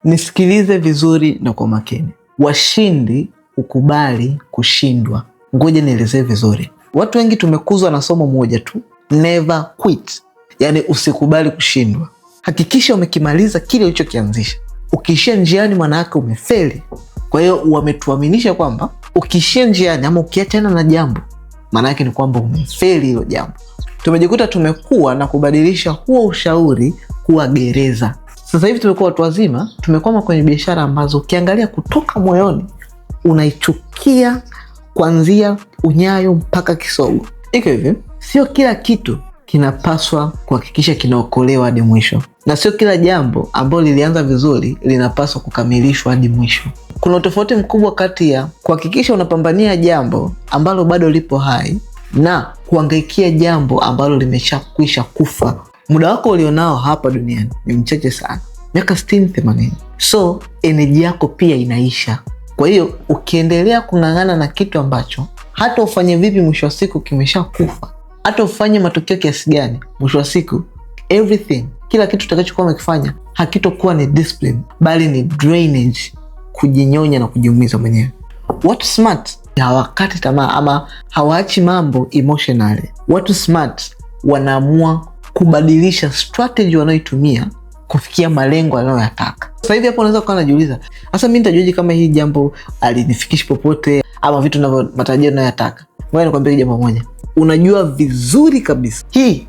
Nisikilize vizuri na kwa makini. Washindi hukubali kushindwa. Ngoja nielezee vizuri. Watu wengi tumekuzwa na somo moja tu, never quit. Yani usikubali kushindwa. Hakikisha umekimaliza kile ulichokianzisha. Ukiishia njiani maana yake umefeli. Kwa hiyo wametuaminisha kwamba ukiishia njiani ama ukiachana na jambo, maana yake ni kwamba umefeli hilo jambo. Tumejikuta tumekuwa na kubadilisha huo ushauri kuwa gereza. Sasa hivi tumekuwa watu wazima, tumekwama kwenye biashara ambazo ukiangalia kutoka moyoni unaichukia kuanzia unyayo mpaka kisogo. Iko hivi, sio kila kitu kinapaswa kuhakikisha kinaokolewa hadi mwisho, na sio kila jambo ambalo lilianza vizuri linapaswa kukamilishwa hadi mwisho. Kuna utofauti mkubwa kati ya kuhakikisha unapambania jambo ambalo bado lipo hai na kuhangaikia jambo ambalo limeshakwisha kufa. Muda wako ulionao hapa duniani ni mchache sana, miaka 60-80. So energy yako pia inaisha. Kwa hiyo ukiendelea kung'ang'ana na kitu ambacho hata ufanye vipi mwisho wa siku kimesha kufa, hata ufanye matokeo kiasi gani, mwisho wa siku everything, kila kitu utakachokuwa umekifanya hakitokuwa ni discipline, bali ni drainage, kujinyonya na kujiumiza mwenyewe. Watu smart hawakati tamaa ama hawaachi mambo emotionally. Watu smart wanaamua kubadilisha strategy wanayoitumia kufikia malengo wanayoyataka. Sasa hivi hapo unaweza kuwa unajiuliza, sasa mimi nitajuaje kama hii jambo alinifikishi popote ama vitu ninavyo matarajio ninayoyataka? Ngoja nikwambie jambo moja. Unajua vizuri kabisa hii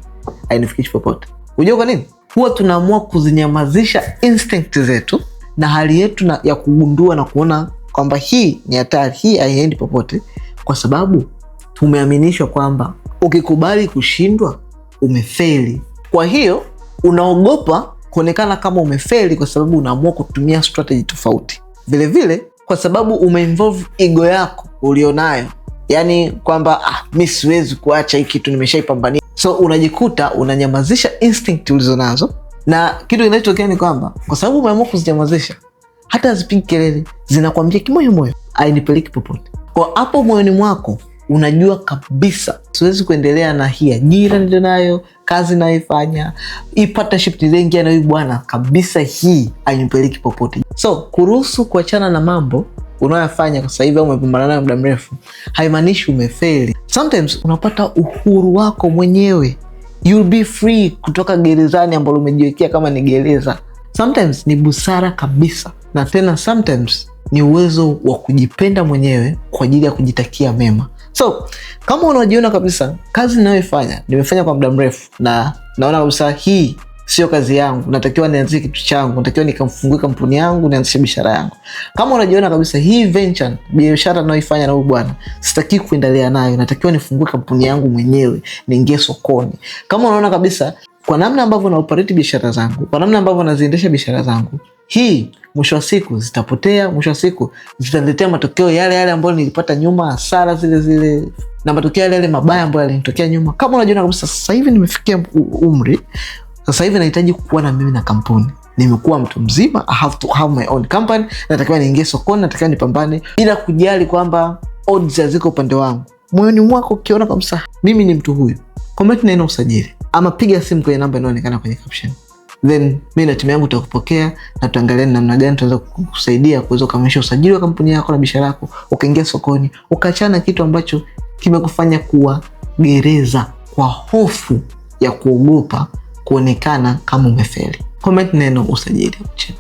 hainifikishi popote. Unajua kwa nini? Huwa tunaamua kuzinyamazisha instinct zetu na hali yetu ya kugundua na kuona kwamba hii ni hatari, hii haiendi popote, kwa sababu tumeaminishwa kwamba ukikubali kushindwa umefeli. Kwa hiyo unaogopa kuonekana kama umefeli kwa sababu unaamua kutumia strategy tofauti. Vile vile kwa sababu umeinvolve ego yako ulionayo. Yani kwamba mimi siwezi kuacha hii kitu nimeshaipambania. So unajikuta unanyamazisha instinct ulizonazo, na kitu kinachotokea ni kwamba kwa sababu umeamua kuzinyamazisha, hata zipigi kelele, zinakwambia kimoyo moyo hainipeleki popote. Kwa hapo moyoni mwako unajua kabisa siwezi kuendelea na hii ajira nilionayo, kazi naifanya, hii partnership niliyoingia na huyu bwana, kabisa hii hainipeleki popote. So kuruhusu kuachana na mambo unayofanya kwa sasa hivi au umepambana nayo muda mrefu haimaanishi umefeli. Sometimes unapata uhuru wako mwenyewe. You'll be free kutoka gerezani ambalo umejiwekea kama ni gereza. Sometimes ni busara kabisa, na tena sometimes ni uwezo wa kujipenda mwenyewe kwa ajili ya kujitakia mema. So kama unajiona kabisa kazi ninayoifanya nimefanya kwa muda mrefu na naona kabisa hii sio kazi yangu, natakiwa nianzishe kitu changu, natakiwa nikamfungue kampuni yangu, nianzishe biashara yangu. Kama unajiona kabisa hii venture, biashara ninayoifanya na huyu bwana sitaki kuendelea nayo, natakiwa nifungue kampuni yangu mwenyewe, niingie sokoni. Kama unaona kabisa kwa namna ambavyo na operate biashara zangu, kwa namna ambavyo naziendesha biashara zangu, hii mwisho wa siku zitapotea, mwisho wa siku zitaniletea matokeo yale yale ambayo nilipata nyuma, hasara zile zile na matokeo yale yale mabaya ambayo yalinitokea nyuma. Kama unajiona kabisa sasa hivi nimefikia umri, sasa hivi nahitaji kuwa na mimi na kampuni, nimekuwa mtu mzima, I have to have my own company, natakiwa niingie sokoni, natakiwa nipambane bila kujali kwamba odds ziko upande wangu. Moyoni mwako ukiona kabisa mimi ni mtu huyu, comment neno usajili ama piga simu kwenye namba inayoonekana kwenye caption. Then mimi na timu yangu tutakupokea na tuangalie namna gani tunaweza kukusaidia kuweza kukamilisha usajili wa kampuni yako na biashara yako, ukaingia sokoni, ukaachana kitu ambacho kimekufanya kuwa gereza kwa hofu ya kuogopa kuonekana kama umefeli. Comment neno usajili hapo chini.